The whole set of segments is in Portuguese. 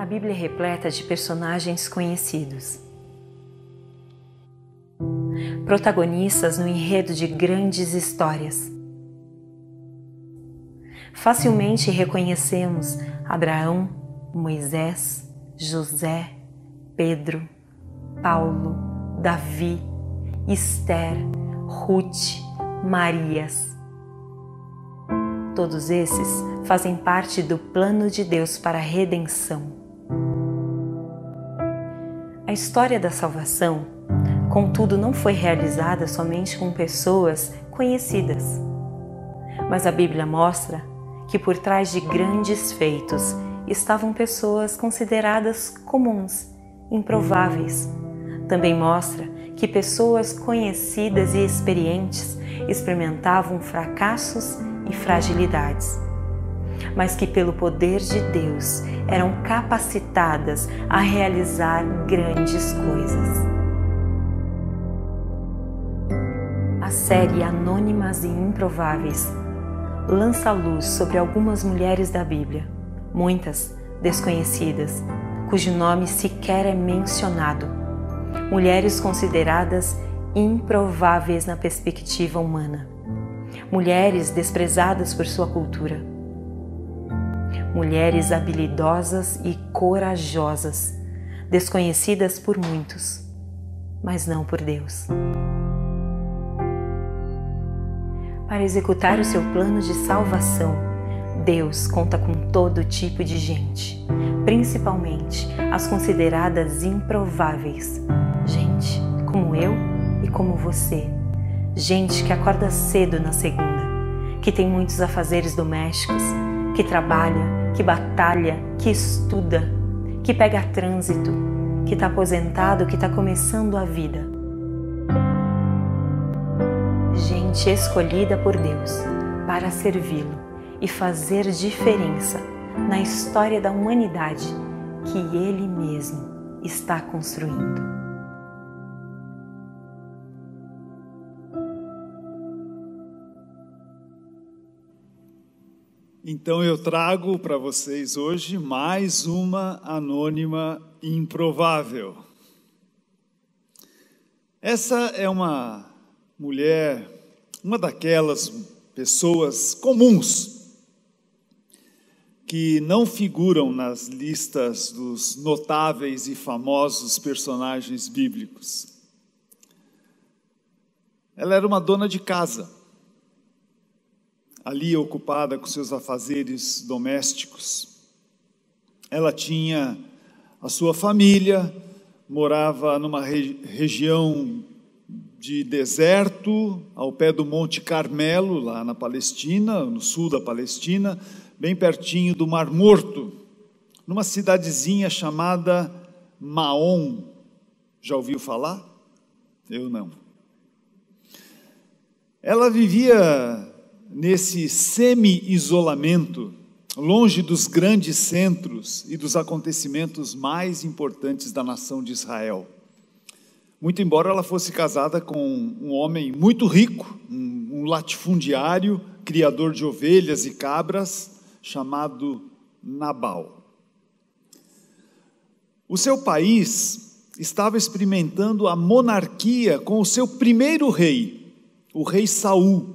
A Bíblia é repleta de personagens conhecidos, protagonistas no enredo de grandes histórias. Facilmente reconhecemos Abraão, Moisés, José, Pedro, Paulo, Davi, Esther, Ruth, Marias. Todos esses fazem parte do plano de Deus para a redenção. A história da salvação, contudo, não foi realizada somente com pessoas conhecidas, mas a Bíblia mostra que por trás de grandes feitos estavam pessoas consideradas comuns, improváveis. Também mostra que pessoas conhecidas e experientes experimentavam fracassos e fragilidades, mas que pelo poder de Deus eram capacitadas a realizar grandes coisas. A série Anônimas e Improváveis lança luz sobre algumas mulheres da Bíblia, muitas desconhecidas, cujo nome sequer é mencionado. Mulheres consideradas improváveis na perspectiva humana. Mulheres desprezadas por sua cultura. Mulheres habilidosas e corajosas, desconhecidas por muitos, mas não por Deus. Para executar o seu plano de salvação, Deus conta com todo tipo de gente, principalmente as consideradas improváveis. Gente como eu e como você. Gente que acorda cedo na segunda, que tem muitos afazeres domésticos, que trabalha, que batalha, que estuda, que pega trânsito, que está aposentado, que está começando a vida. Gente escolhida por Deus para servi-lo e fazer diferença na história da humanidade que Ele mesmo está construindo. Então eu trago para vocês hoje mais uma anônima improvável. Essa é uma mulher, uma daquelas pessoas comuns que não figuram nas listas dos notáveis e famosos personagens bíblicos. Ela era uma dona de casa, ali ocupada com seus afazeres domésticos. Ela tinha a sua família, morava numa região de deserto, ao pé do Monte Carmelo, lá na Palestina, no sul da Palestina, bem pertinho do Mar Morto, numa cidadezinha chamada Maom. Já ouviu falar? Eu não. Ela vivia nesse semi-isolamento, longe dos grandes centros e dos acontecimentos mais importantes da nação de Israel. Muito embora ela fosse casada com um homem muito rico, um latifundiário, criador de ovelhas e cabras, chamado Nabal. O seu país estava experimentando a monarquia com o seu primeiro rei, o rei Saul.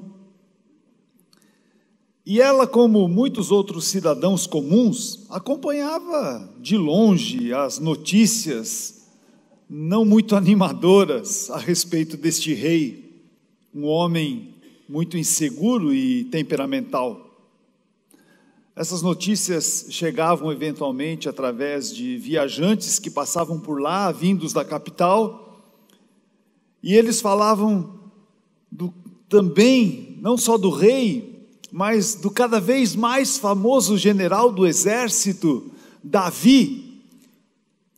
E ela, como muitos outros cidadãos comuns, acompanhava de longe as notícias não muito animadoras a respeito deste rei, um homem muito inseguro e temperamental. Essas notícias chegavam eventualmente através de viajantes que passavam por lá, vindos da capital, e eles falavam também, não só do rei, mas do cada vez mais famoso general do exército, Davi,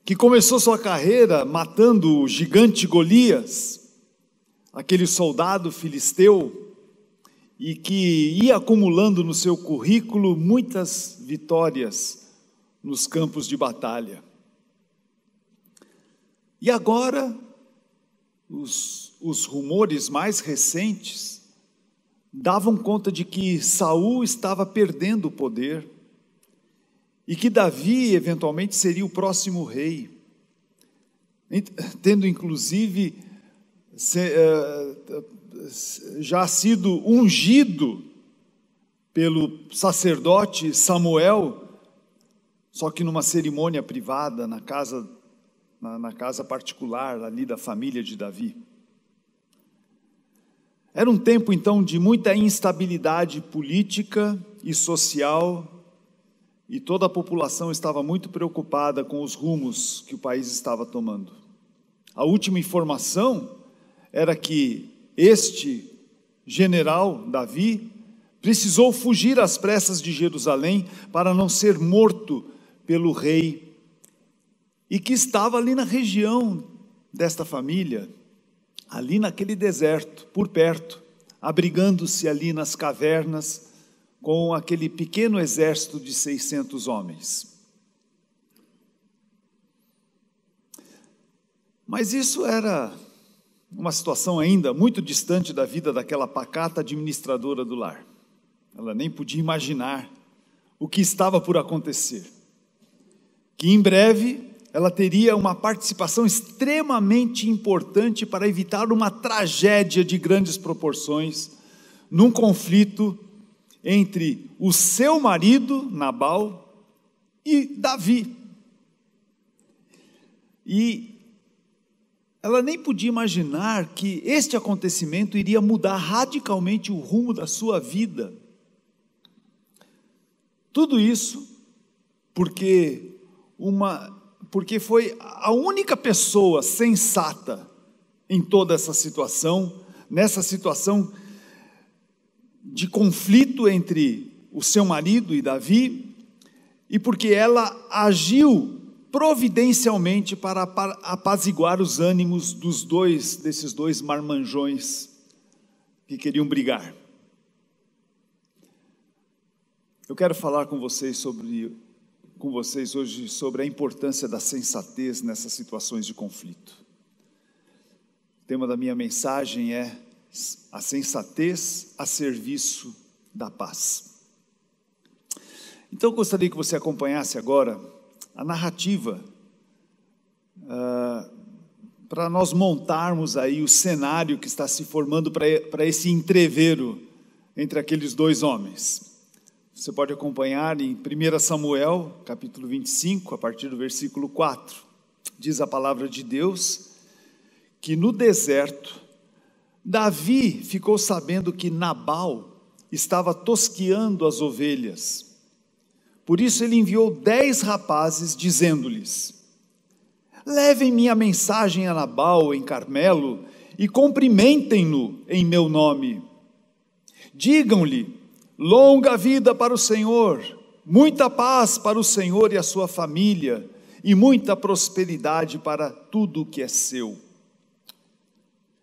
que começou sua carreira matando o gigante Golias, aquele soldado filisteu, e que ia acumulando no seu currículo muitas vitórias nos campos de batalha. E agora, os rumores mais recentes davam conta de que Saul estava perdendo o poder e que Davi eventualmente seria o próximo rei, tendo inclusive já sido ungido pelo sacerdote Samuel, só que numa cerimônia privada, na casa particular ali da família de Davi. Era um tempo então de muita instabilidade política e social, e toda a população estava muito preocupada com os rumos que o país estava tomando. A última informação era que este general, Davi, precisou fugir às pressas de Jerusalém para não ser morto pelo rei, e que estava ali na região desta família, ali naquele deserto, por perto, abrigando-se ali nas cavernas, com aquele pequeno exército de 600 homens. Mas isso era uma situação ainda muito distante da vida daquela pacata administradora do lar. Ela nem podia imaginar o que estava por acontecer. Que em breve ela teria uma participação extremamente importante para evitar uma tragédia de grandes proporções, num conflito entre o seu marido, Nabal, e Davi. E ela nem podia imaginar que este acontecimento iria mudar radicalmente o rumo da sua vida. Tudo isso porque foi a única pessoa sensata em toda essa situação, nessa situação de conflito entre o seu marido e Davi, e porque ela agiu providencialmente para apaziguar os ânimos desses dois marmanjões que queriam brigar. Eu quero falar com vocês hoje sobre a importância da sensatez nessas situações de conflito. O tema da minha mensagem é a sensatez a serviço da paz. Então eu gostaria que você acompanhasse agora a narrativa, para nós montarmos aí o cenário que está se formando para esse entreveiro entre aqueles dois homens. Você pode acompanhar em 1 Samuel, capítulo 25, a partir do versículo 4. Diz a palavra de Deus que no deserto, Davi ficou sabendo que Nabal estava tosqueando as ovelhas. Por isso ele enviou 10 rapazes, dizendo-lhes: levem minha mensagem a Nabal em Carmelo e cumprimentem-no em meu nome. Digam-lhe: longa vida para o Senhor, muita paz para o Senhor e a sua família, e muita prosperidade para tudo o que é seu.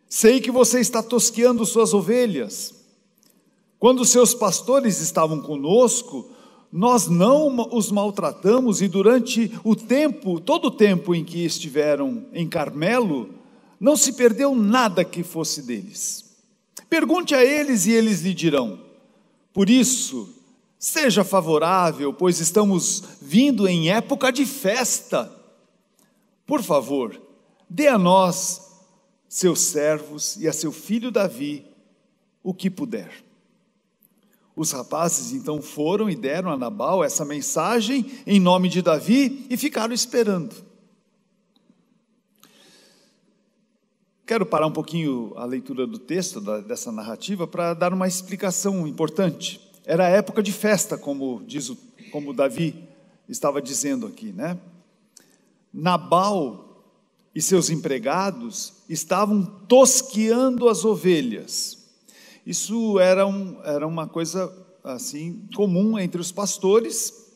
Sei que você está tosqueando suas ovelhas. Quando seus pastores estavam conosco, nós não os maltratamos, e durante todo o tempo em que estiveram em Carmelo, não se perdeu nada que fosse deles. Pergunte a eles e eles lhe dirão. Por isso, seja favorável, pois estamos vindo em época de festa. Por favor, dê a nós, seus servos, e a seu filho Davi, o que puder. Os rapazes então foram e deram a Nabal essa mensagem em nome de Davi e ficaram esperando. Quero parar um pouquinho a leitura do texto, dessa narrativa, para dar uma explicação importante. Era a época de festa, como Davi estava dizendo aqui, né? Nabal e seus empregados estavam tosqueando as ovelhas. Isso era uma coisa assim comum entre os pastores,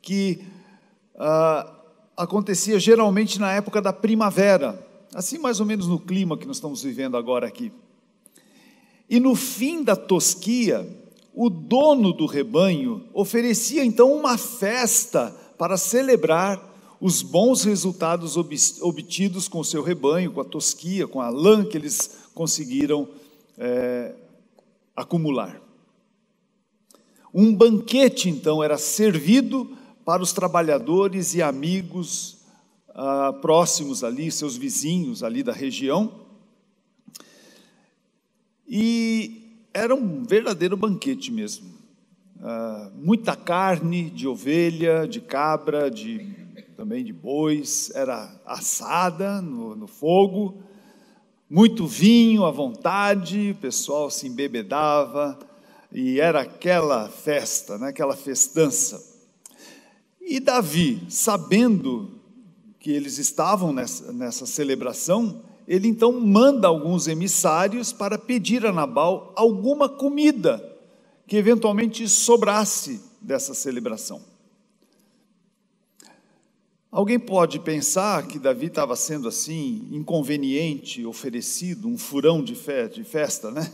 que acontecia geralmente na época da primavera, assim mais ou menos no clima que nós estamos vivendo agora aqui. E no fim da tosquia, o dono do rebanho oferecia então uma festa para celebrar os bons resultados obtidos com o seu rebanho, com a tosquia, com a lã que eles conseguiram acumular. Um banquete então era servido para os trabalhadores e amigos próximos ali, seus vizinhos ali da região. E era um verdadeiro banquete mesmo. Muita carne de ovelha, de cabra, também de bois, era assada no fogo, muito vinho à vontade, o pessoal se embebedava, e era aquela festa, né, aquela festança. E Davi, sabendo que eles estavam nessa celebração, ele então manda alguns emissários para pedir a Nabal alguma comida que eventualmente sobrasse dessa celebração. Alguém pode pensar que Davi estava sendo assim, inconveniente, oferecido, um furão de festa, né?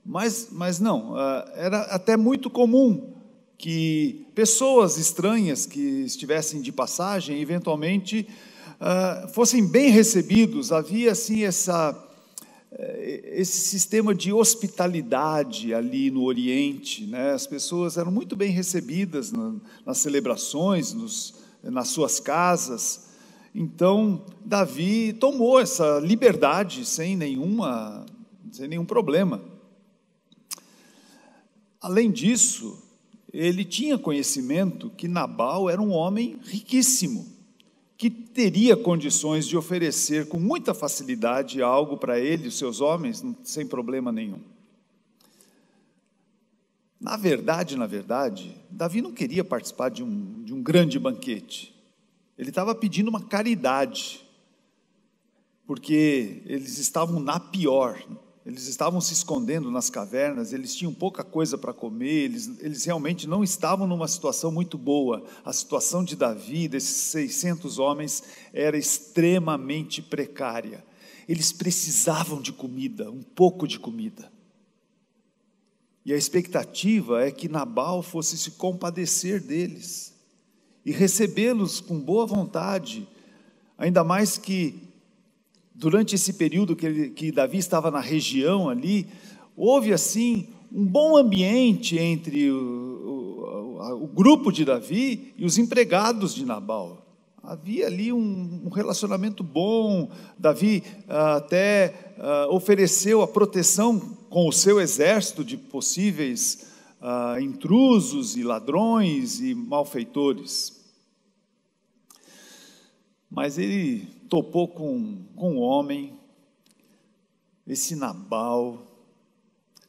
Mas não, era até muito comum que pessoas estranhas que estivessem de passagem, eventualmente, fossem bem recebidos. Havia assim esse sistema de hospitalidade ali no Oriente, né? As pessoas eram muito bem recebidas nas celebrações, nas suas casas. Então Davi tomou essa liberdade sem nenhum problema. Além disso, ele tinha conhecimento que Nabal era um homem riquíssimo, que teria condições de oferecer com muita facilidade algo para ele e os seus homens, sem problema nenhum. Na verdade, Davi não queria participar de um grande banquete. Ele estava pedindo uma caridade, porque eles estavam na pior. Eles estavam se escondendo nas cavernas, eles tinham pouca coisa para comer, eles realmente não estavam numa situação muito boa. A situação de Davi, desses 600 homens, era extremamente precária. Eles precisavam de comida, um pouco de comida. E a expectativa é que Nabal fosse se compadecer deles e recebê-los com boa vontade, ainda mais que durante esse período que Davi estava na região ali, houve assim um bom ambiente entre o grupo de Davi e os empregados de Nabal. Havia ali um relacionamento bom. Davi até ofereceu a proteção com o seu exército de possíveis intrusos e ladrões e malfeitores. Mas ele topou com um homem, esse Nabal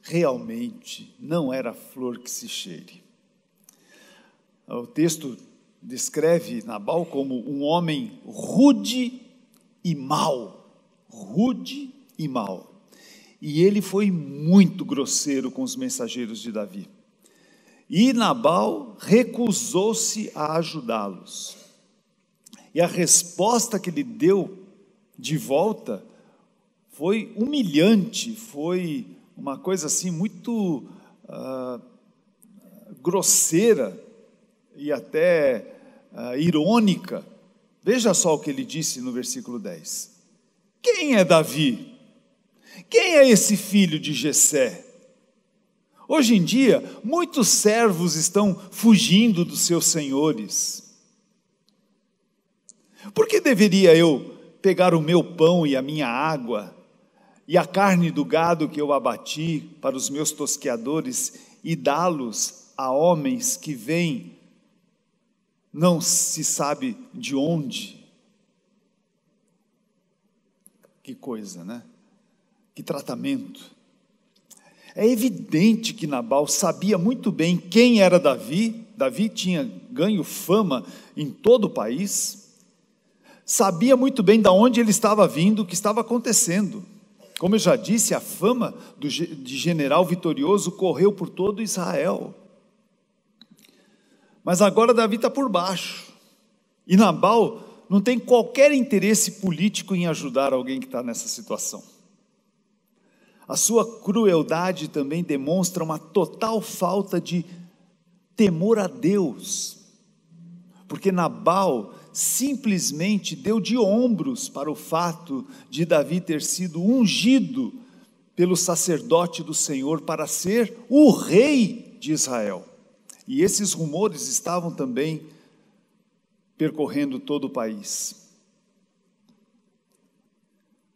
realmente não era flor que se cheire. O texto descreve Nabal como um homem rude e mau, e ele foi muito grosseiro com os mensageiros de Davi, e Nabal recusou-se a ajudá-los. E a resposta que ele deu de volta foi humilhante, foi uma coisa assim muito grosseira e até irônica. Veja só o que ele disse no versículo 10. Quem é Davi? Quem é esse filho de Jessé? Hoje em dia, muitos servos estão fugindo dos seus senhores. Por que deveria eu pegar o meu pão e a minha água e a carne do gado que eu abati para os meus tosqueadores e dá-los a homens que vêm, não se sabe de onde? Que coisa, né? Que tratamento. É evidente que Nabal sabia muito bem quem era Davi. Davi tinha ganho fama em todo o país. Sabia muito bem de onde ele estava vindo, o que estava acontecendo. Como eu já disse, a fama de general vitorioso correu por todo Israel. Mas agora Davi está por baixo. E Nabal não tem qualquer interesse político em ajudar alguém que está nessa situação. A sua crueldade também demonstra uma total falta de temor a Deus. Porque Nabal simplesmente deu de ombros para o fato de Davi ter sido ungido pelo sacerdote do Senhor para ser o rei de Israel. E esses rumores estavam também percorrendo todo o país.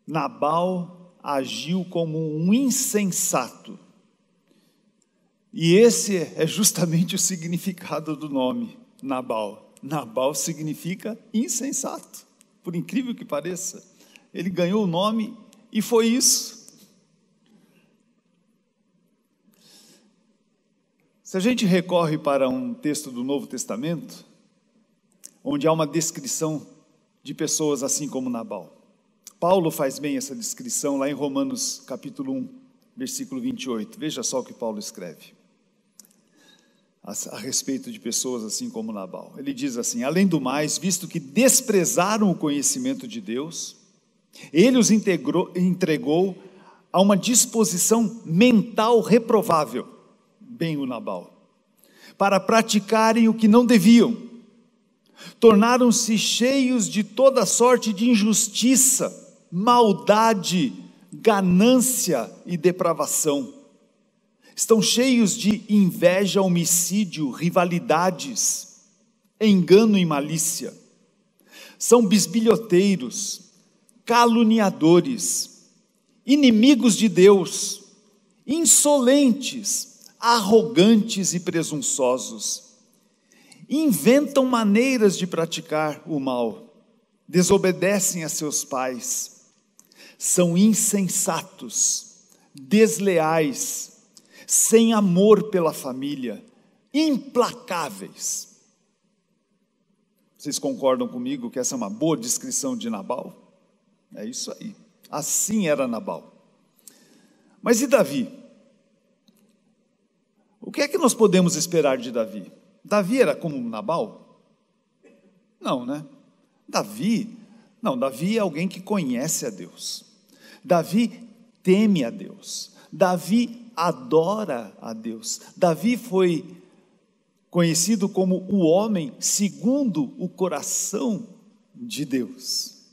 Nabal agiu como um insensato. E esse é justamente o significado do nome, Nabal. Nabal significa insensato, por incrível que pareça. Ele ganhou o nome e foi isso. Se a gente recorre para um texto do Novo Testamento, onde há uma descrição de pessoas assim como Nabal. Paulo faz bem essa descrição lá em Romanos capítulo 1, versículo 28. Veja só o que Paulo escreve a respeito de pessoas assim como Nabal. Ele diz assim: além do mais, visto que desprezaram o conhecimento de Deus, ele os entregou a uma disposição mental reprovável, bem o Nabal, para praticarem o que não deviam. Tornaram-se cheios de toda sorte de injustiça, maldade, ganância e depravação. Estão cheios de inveja, homicídio, rivalidades, engano e malícia. São bisbilhoteiros, caluniadores, inimigos de Deus, insolentes, arrogantes e presunçosos. Inventam maneiras de praticar o mal, desobedecem a seus pais, são insensatos, desleais, sem amor pela família, implacáveis. Vocês concordam comigo que essa é uma boa descrição de Nabal? É isso aí, assim era Nabal. Mas e Davi? O que é que nós podemos esperar de Davi? Davi era como Nabal? Não, né? Davi é alguém que conhece a Deus. Davi teme a Deus. Davi adora a Deus. Davi foi conhecido como o homem segundo o coração de Deus.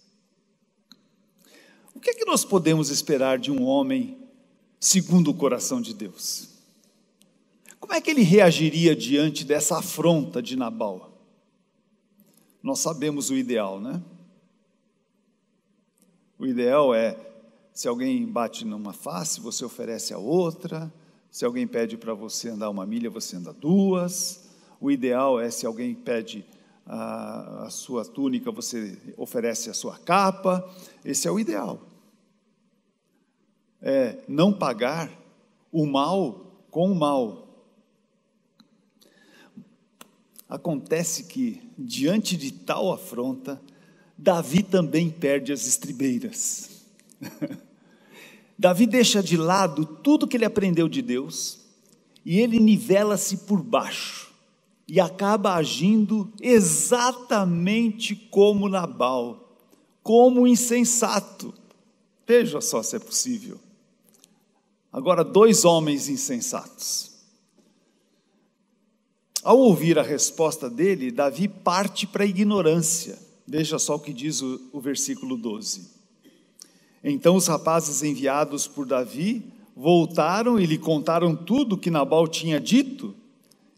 O que é que nós podemos esperar de um homem segundo o coração de Deus? Como é que ele reagiria diante dessa afronta de Nabal? Nós sabemos o ideal, né? O ideal é, se alguém bate numa face, você oferece a outra. Se alguém pede para você andar 1 milha, você anda 2. O ideal é, se alguém pede a sua túnica, você oferece a sua capa. Esse é o ideal. É não pagar o mal com o mal. Acontece que, diante de tal afronta, Davi também perde as estribeiras. Davi deixa de lado tudo que ele aprendeu de Deus e ele nivela-se por baixo e acaba agindo exatamente como Nabal, como insensato. Veja só se é possível. Agora, 2 homens insensatos. Ao ouvir a resposta dele, Davi parte para a ignorância. Veja só o que diz o versículo 12. Então os rapazes enviados por Davi voltaram e lhe contaram tudo que Nabal tinha dito.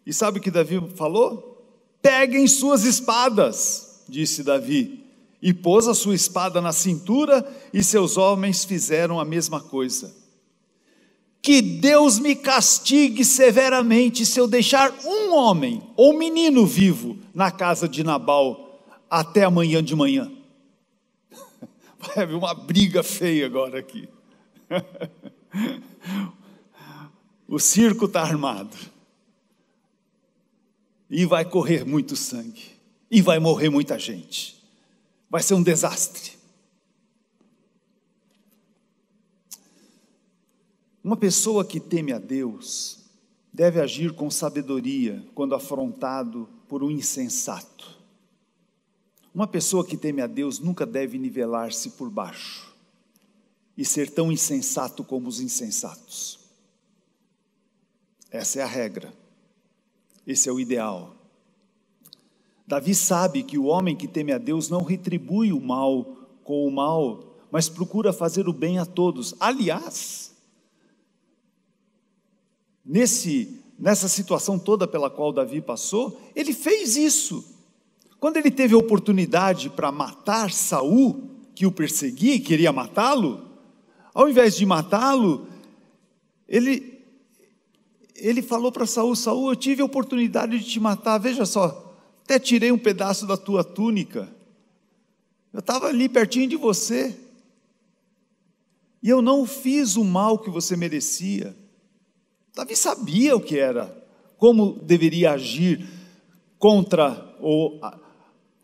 E sabe o que Davi falou? Peguem suas espadas, disse Davi. E pôs a sua espada na cintura e seus homens fizeram a mesma coisa. Que Deus me castigue severamente se eu deixar um homem ou menino vivo na casa de Nabal até amanhã de manhã. Vai haver uma briga feia agora aqui. O circo está armado. E vai correr muito sangue. E vai morrer muita gente. Vai ser um desastre. Uma pessoa que teme a Deus deve agir com sabedoria quando afrontado por um insensato. Uma pessoa que teme a Deus nunca deve nivelar-se por baixo e ser tão insensato como os insensatos. Essa é a regra. Esse é o ideal. Davi sabe que o homem que teme a Deus não retribui o mal com o mal, mas procura fazer o bem a todos. Aliás, nessa situação toda pela qual Davi passou, ele fez isso. Quando ele teve a oportunidade para matar Saul, que o perseguia e queria matá-lo, ao invés de matá-lo, ele falou para Saul: Saul, eu tive a oportunidade de te matar, veja só, até tirei um pedaço da tua túnica, eu estava ali pertinho de você, e eu não fiz o mal que você merecia. Davi sabia o que era, como deveria agir contra ou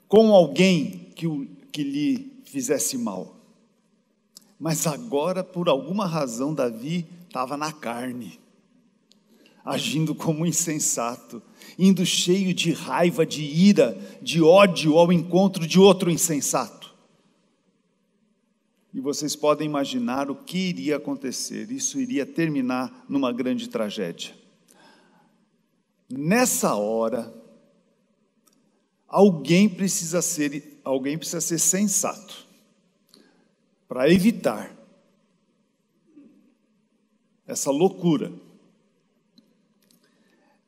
com alguém que lhe fizesse mal. Mas agora, por alguma razão, Davi estava na carne, agindo como insensato, indo cheio de raiva, de ira, de ódio ao encontro de outro insensato. E vocês podem imaginar o que iria acontecer. Isso iria terminar numa grande tragédia. Nessa hora, alguém precisa ser sensato para evitar essa loucura.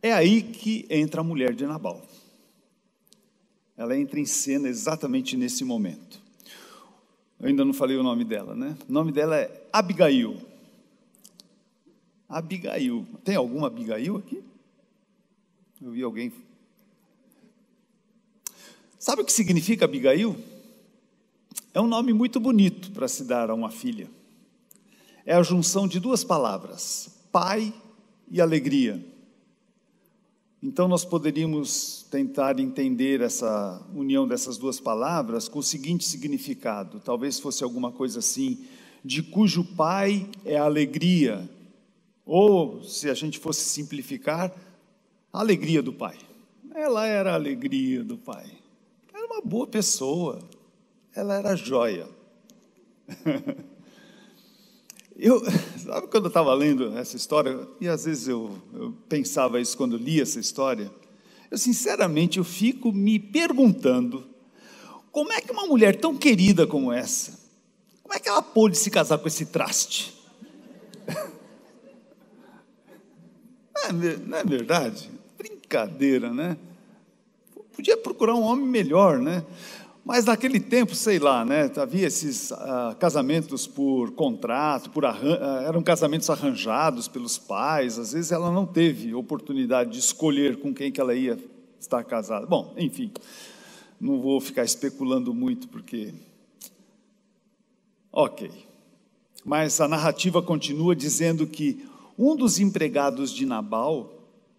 É aí que entra a mulher de Nabal. Ela entra em cena exatamente nesse momento. Eu ainda não falei o nome dela, né? O nome dela é Abigail. Abigail. Tem alguma Abigail aqui? Eu vi alguém. Sabe o que significa Abigail? É um nome muito bonito para se dar a uma filha. É a junção de duas palavras, pai e alegria. Então nós poderíamos tentar entender essa união dessas duas palavras com o seguinte significado, talvez fosse alguma coisa assim, de cujo pai é a alegria, ou se a gente fosse simplificar, a alegria do pai. Ela era a alegria do pai, era uma boa pessoa, ela era joia. Sabe quando eu estava lendo essa história, e às vezes eu pensava isso quando lia essa história, sinceramente eu fico me perguntando, como é que uma mulher tão querida como essa, como é que ela pôde se casar com esse traste? Não é verdade? Brincadeira, né? Podia procurar um homem melhor, né? Mas naquele tempo, sei lá, né, havia esses casamentos por contrato, eram casamentos arranjados pelos pais, às vezes ela não teve oportunidade de escolher com quem que ela ia estar casada. Bom, enfim, não vou ficar especulando muito, porque... Ok. Mas a narrativa continua dizendo que um dos empregados de Nabal,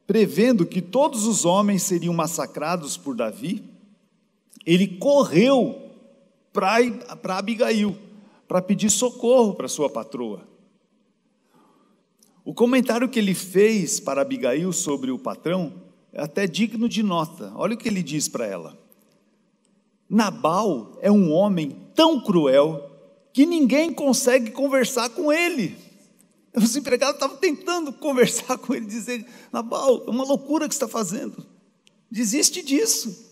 prevendo que todos os homens seriam massacrados por Davi, ele correu para Abigail, para pedir socorro para sua patroa. O comentário que ele fez para Abigail sobre o patrão é até digno de nota. Olha o que ele diz para ela: Nabal é um homem tão cruel que ninguém consegue conversar com ele. Os empregados estavam tentando conversar com ele, dizer: Nabal, é uma loucura que você está fazendo, desiste disso.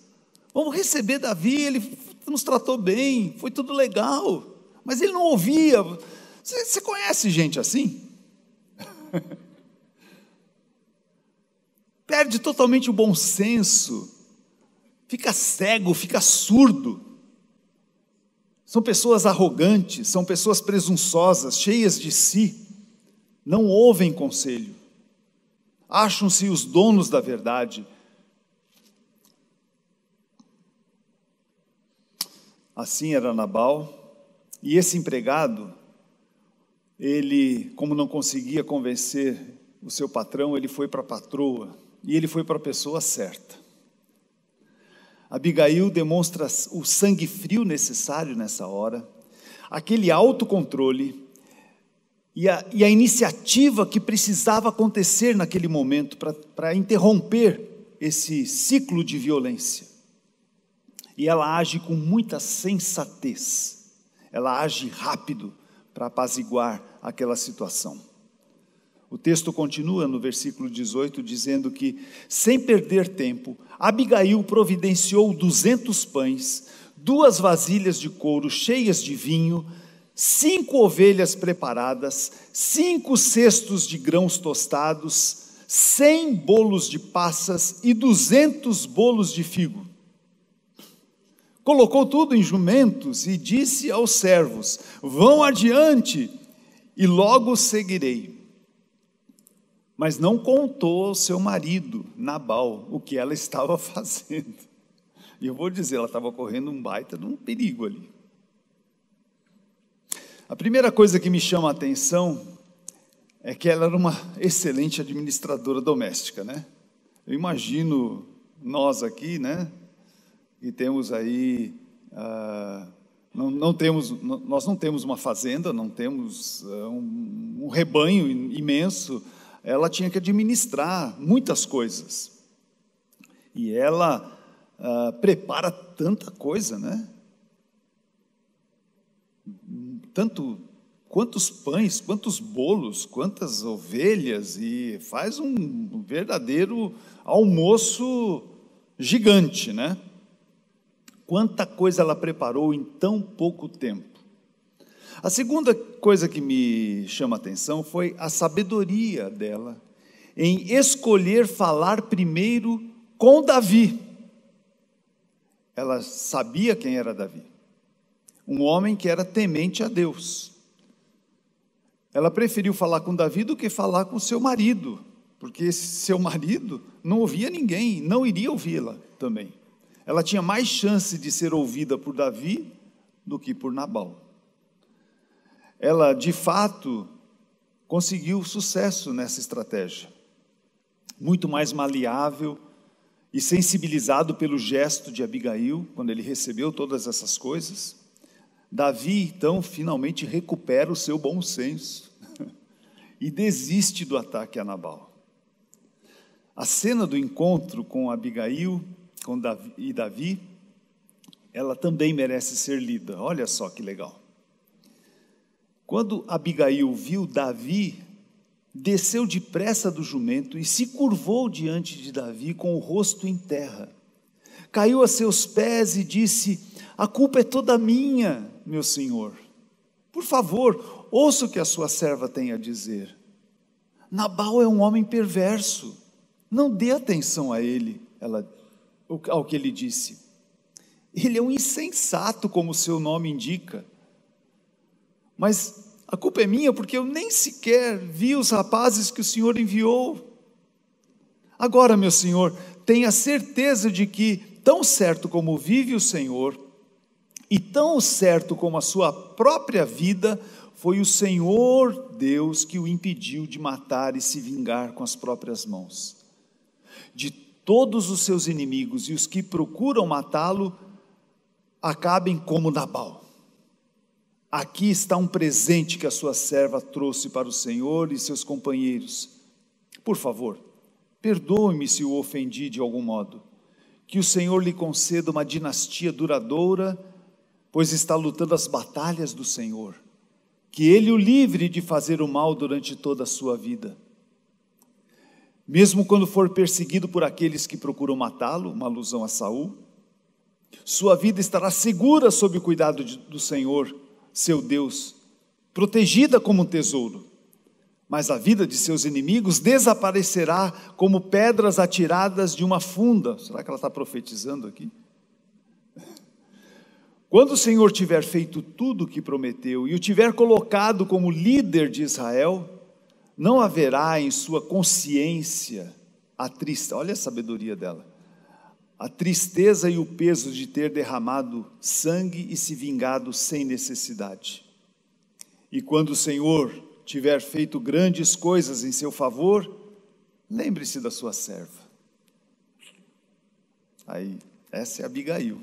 Vamos receber Davi, ele nos tratou bem, foi tudo legal, mas ele não ouvia. Você conhece gente assim? Perde totalmente o bom senso, fica cego, fica surdo. São pessoas arrogantes, são pessoas presunçosas, cheias de si, não ouvem conselho, acham-se os donos da verdade. Assim era Nabal, e esse empregado, ele, como não conseguia convencer o seu patrão, ele foi para a patroa, e ele foi para a pessoa certa. Abigail demonstra o sangue frio necessário nessa hora, aquele autocontrole, e a iniciativa que precisava acontecer naquele momento, para interromper esse ciclo de violência. E ela age com muita sensatez, ela age rápido para apaziguar aquela situação. O texto continua no versículo 18, dizendo que, sem perder tempo, Abigail providenciou 200 pães, 2 vasilhas de couro cheias de vinho, 5 ovelhas preparadas, 5 cestos de grãos tostados, 100 bolos de passas e 200 bolos de figo. colocou tudo em jumentos e disse aos servos: vão adiante e logo seguirei. Mas não contou ao seu marido, Nabal, o que ela estava fazendo. E eu vou dizer, ela estava correndo um baita de um perigo ali. A primeira coisa que me chama a atenção é que ela era uma excelente administradora doméstica, né? Eu imagino nós aqui, né? E temos aí, nós não temos uma fazenda, não temos um rebanho imenso. Ela tinha que administrar muitas coisas. E ela prepara tanta coisa, né? Quantos pães, quantos bolos, quantas ovelhas, e faz um verdadeiro almoço gigante, né? Quanta coisa ela preparou em tão pouco tempo. A segunda coisa que me chama a atenção foi a sabedoria dela em escolher falar primeiro com Davi. Ela sabia quem era Davi, um homem que era temente a Deus. Ela preferiu falar com Davi do que falar com seu marido, porque seu marido não ouvia ninguém, não iria ouvi-la também. Ela tinha mais chance de ser ouvida por Davi do que por Nabal. Ela, de fato, conseguiu sucesso nessa estratégia. Muito mais maleável e sensibilizado pelo gesto de Abigail, quando ele recebeu todas essas coisas. Davi, então, finalmente recupera o seu bom senso e desiste do ataque a Nabal. A cena do encontro com Abigail e Davi, ela também merece ser lida. Olha só que legal. Quando Abigail viu Davi, desceu depressa do jumento e se curvou diante de Davi com o rosto em terra. Caiu a seus pés e disse: a culpa é toda minha, meu senhor. Por favor, ouça o que a sua serva tem a dizer. Nabal é um homem perverso. Não dê atenção a ele, ao que ele disse. Ele é um insensato, como o seu nome indica. Mas a culpa é minha, porque eu nem sequer vi os rapazes que o Senhor enviou. Agora, meu Senhor, tenha certeza de que, tão certo como vive o Senhor, e tão certo como a sua própria vida, foi o Senhor Deus que o impediu de matar e se vingar com as próprias mãos. De todos os seus inimigos e os que procuram matá-lo, acabem como Nabal. Aqui está um presente que a sua serva trouxe para o Senhor e seus companheiros. Por favor, perdoe-me se o ofendi de algum modo. Que o Senhor lhe conceda uma dinastia duradoura, pois está lutando as batalhas do Senhor. Que Ele o livre de fazer o mal durante toda a sua vida. Mesmo quando for perseguido por aqueles que procuram matá-lo, uma alusão a Saul, sua vida estará segura sob o cuidado do Senhor, seu Deus, protegida como um tesouro, mas a vida de seus inimigos desaparecerá como pedras atiradas de uma funda. Será que ela está profetizando aqui? Quando o Senhor tiver feito tudo o que prometeu e o tiver colocado como líder de Israel, não haverá em sua consciência olha a sabedoria dela, a tristeza e o peso de ter derramado sangue e se vingado sem necessidade. E quando o Senhor tiver feito grandes coisas em seu favor, lembre-se da sua serva. Aí, essa é Abigail,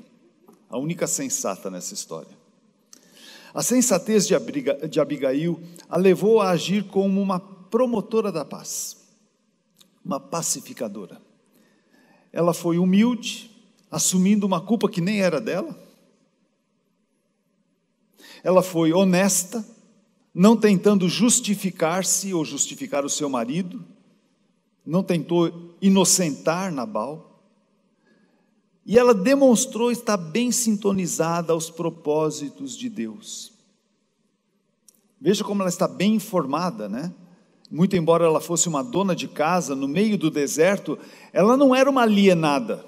a única sensata nessa história. A sensatez de Abigail a levou a agir como uma promotora da paz, uma pacificadora. Ela foi humilde, assumindo uma culpa que nem era dela. Ela foi honesta, não tentando justificar-se ou justificar o seu marido, não tentou inocentar Nabal. E ela demonstrou estar bem sintonizada aos propósitos de Deus. Veja como ela está bem informada, né? Muito embora ela fosse uma dona de casa no meio do deserto, ela não era uma alienada.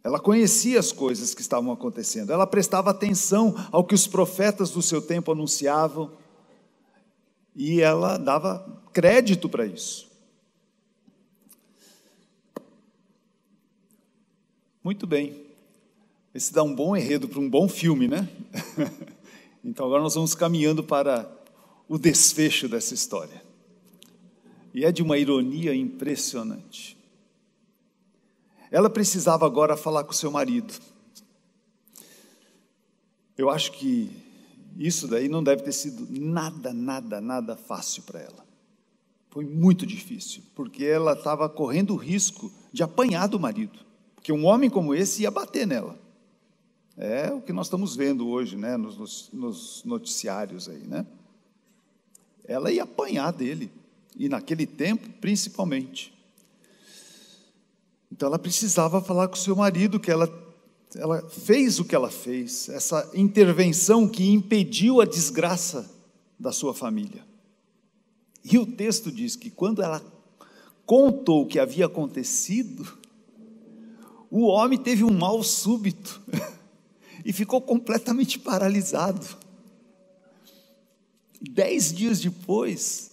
Ela conhecia as coisas que estavam acontecendo, ela prestava atenção ao que os profetas do seu tempo anunciavam, e ela dava crédito para isso. Muito bem, esse dá um bom enredo para um bom filme, né? Então agora nós vamos caminhando para o desfecho dessa história, e é de uma ironia impressionante. Ela precisava agora falar com seu marido. Eu acho que isso daí não deve ter sido nada fácil para ela. Foi muito difícil, porque ela estava correndo o risco de apanhar do marido, porque um homem como esse ia bater nela. É o que nós estamos vendo hoje, né, nos noticiários aí, né? Ela ia apanhar dele, e naquele tempo, principalmente. Então ela precisava falar com o seu marido, que ela fez o que ela fez, essa intervenção que impediu a desgraça da sua família. E o texto diz que quando ela contou o que havia acontecido, o homem teve um mal súbito e ficou completamente paralisado. 10 dias depois,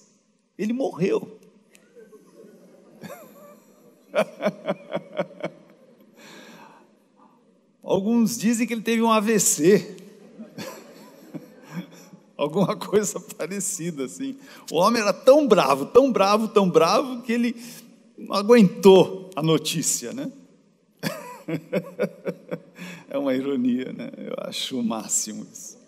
ele morreu. Alguns dizem que ele teve um AVC, alguma coisa parecida assim. O homem era tão bravo, que ele não aguentou a notícia, né? É uma ironia, né? Eu acho o máximo isso.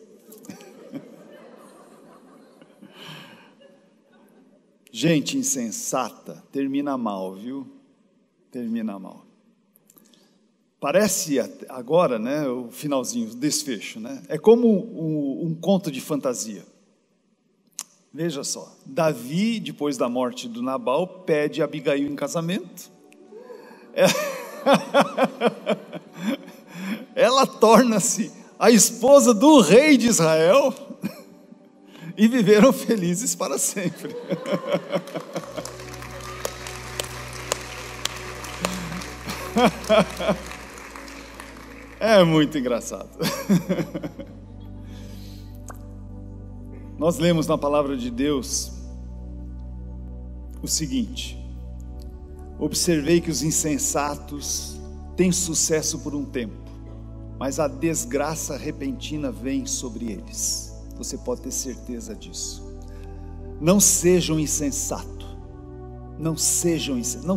Gente insensata termina mal, viu? Termina mal. Parece agora, né, o finalzinho, o desfecho, né? É como um conto de fantasia. Veja só, Davi, depois da morte do Nabal, pede Abigail em casamento. Ela torna-se a esposa do rei de Israel e viveram felizes para sempre. É muito engraçado. Nós lemos na palavra de Deus o seguinte: observei que os insensatos têm sucesso por um tempo, mas a desgraça repentina vem sobre eles. Você pode ter certeza disso. Não sejam insensatos, não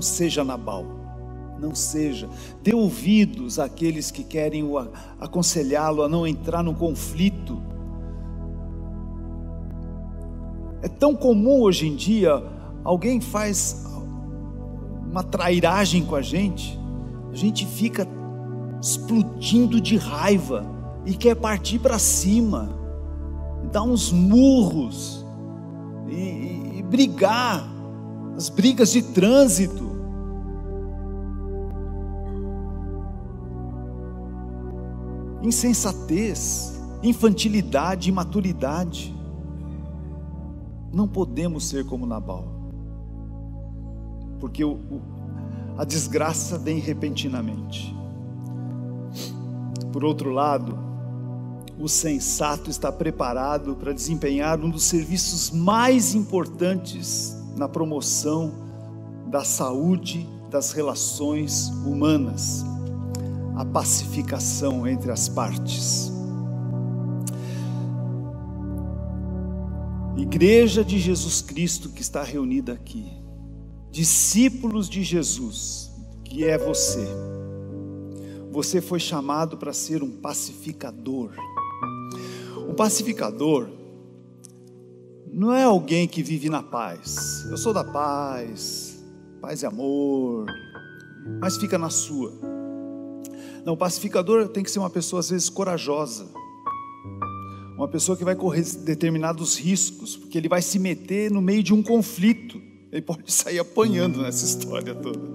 seja Nabal. Não seja, dê ouvidos àqueles que querem aconselhá-lo a não entrar num conflito. É tão comum hoje em dia, alguém faz uma trairagem com a gente fica explodindo de raiva e quer partir para cima, dar uns murros e brigar, as brigas de trânsito. Insensatez, infantilidade, imaturidade. Não podemos ser como Nabal, porque a desgraça vem repentinamente. Por outro lado, o sensato está preparado para desempenhar um dos serviços mais importantes na promoção da saúde das relações humanas: a pacificação entre as partes. Igreja de Jesus Cristo que está reunida aqui, discípulos de Jesus, que é você. Você foi chamado para ser um pacificador. Um pacificador não é alguém que vive na paz. Eu sou da paz, paz e amor, mas fica na sua. Não, o pacificador tem que ser uma pessoa às vezes corajosa, uma pessoa que vai correr determinados riscos, porque ele vai se meter no meio de um conflito, ele pode sair apanhando nessa história toda,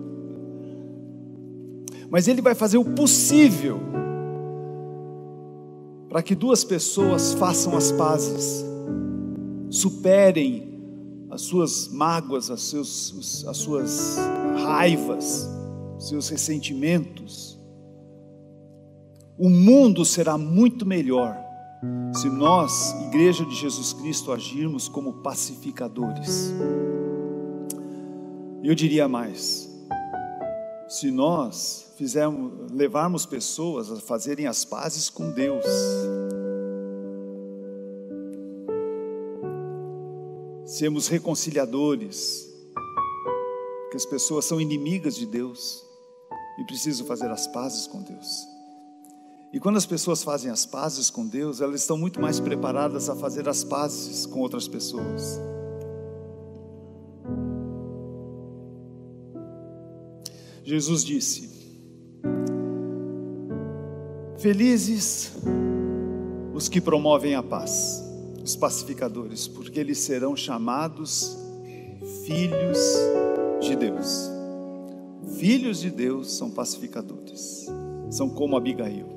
mas ele vai fazer o possível para que duas pessoas façam as pazes, superem as suas mágoas, as suas raivas, seus ressentimentos, O mundo será muito melhor se nós, Igreja de Jesus Cristo, agirmos como pacificadores. Eu diria mais, se nós levarmos pessoas a fazerem as pazes com Deus, sermos reconciliadores, porque as pessoas são inimigas de Deus e precisam fazer as pazes com Deus. E quando as pessoas fazem as pazes com Deus, elas estão muito mais preparadas a fazer as pazes com outras pessoas. Jesus disse: felizes os que promovem a paz, os pacificadores, porque eles serão chamados filhos de Deus. Filhos de Deus são pacificadores, são como Abigail.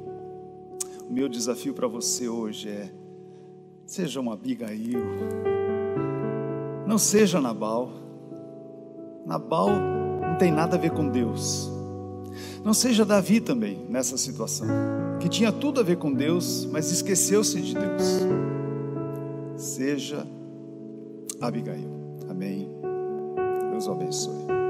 O meu desafio para você hoje é: seja uma Abigail, não seja Nabal. Nabal não tem nada a ver com Deus. Não seja Davi também nessa situação, que tinha tudo a ver com Deus, mas esqueceu-se de Deus. Seja Abigail. Amém. Deus o abençoe.